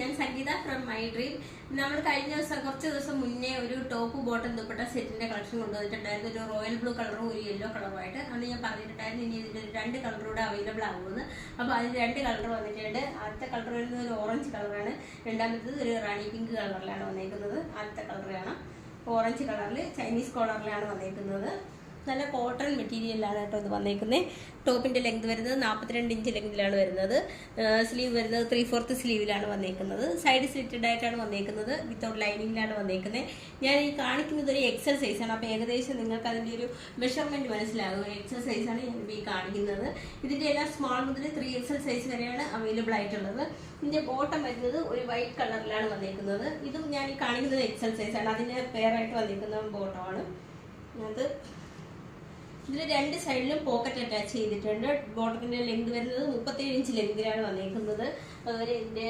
ഞാൻ സംഗീത from my dream. നമ്മൾ കുറച്ച് ദിവസം മുന്നേ ഒരു ടോപ്പ് ബോട്ടം ദുപ്പട്ട സെറ്റിന്റെ കളക്ഷൻ കൊണ്ടുവന്നിട്ടുണ്ടായിരുന്നു. ഒരു റോയൽ ബ്ലൂ കളറും ഒരു യെല്ലോ കളറുമായിട്ട്. അന്ന് ഞാൻ പറഞ്ഞിട്ടുണ്ടായിരുന്നു ഇനി ഇതിന്റെ 2 കളറൂടെ അവൈലബിൾ ആകുമെന്ന്. അപ്പോൾ അതിന് 2 കളർ വന്നിട്ടുണ്ട്. ആദ്യത്തെ കളർ വരുന്നത് ഒരു ഓറഞ്ച് കളറാണ്, രണ്ടാമത്തേത് ഒരു റാണി പിങ്ക് കളറിലാണ് വന്നേക്കുന്നത്. ആദ്യത്തെ കളർ കാണാം, ഓറഞ്ച് കളറിൽ ചൈനീസ് കോളറിലാണ് വന്നേക്കുന്നത്. നല്ല കോട്ടൺ മെറ്റീരിയലാണ് കേട്ടോ ഇത് വന്നേക്കുന്നത്. ടോപ്പിന്റെ ലെങ്ത് വരുന്നത് 42 ഇഞ്ച് ലെങ്തിലാണ് വരുന്നത്. സ്ലീവ് വരുന്നത് 3/4 സ്ലീവിലാണ് വന്നേക്കുന്നത്. സൈഡ് സ്ലിറ്റഡ് ആയിട്ടാണ് വന്നേക്കുന്നത്, വിത്തൗട്ട് ലൈനിങ്ങിലാണ് വന്നേക്കുന്നത്. ഞാൻ ഈ കാണിക്കുന്നത് ഒരു എക്സൽ സൈസാണ്. അപ്പോൾ ഏകദേശം നിങ്ങൾക്ക് അതിൻ്റെ ഒരു മെഷർമെന്റ് മനസ്സിലാകും. എക്സൽ സൈസാണ് ഞാൻ ഈ കാണിക്കുന്നത്. ഇതിന്റെ എല്ലാം സ്മോൾ മുതൽ 3XL സൈസ് വരെയാണ് അവൈലബിൾ ആയിട്ടുള്ളത്. ഇതിന്റെ ബോട്ടം വരുന്നത് ഒരു വൈറ്റ് കളറിലാണ് വന്നേക്കുന്നത്. ഇതും ഞാൻ ഈ കാണിക്കുന്നത് എക്സൽ സൈസാണ്. അതിന് പെയറായിട്ട് വന്നേക്കുന്ന ബോട്ടമാണ് അത്. ഇതിൽ 2 സൈഡിലും പോക്കറ്റ് അറ്റാച്ച് ചെയ്തിട്ടുണ്ട്. ബോട്ടത്തിന്റെ ലെങ്ത് വരുന്നത് 37 ഇഞ്ച് ലെങ്തിലാണ് വന്നേക്കുന്നത്. അതുപോലെ ഇതിന്റെ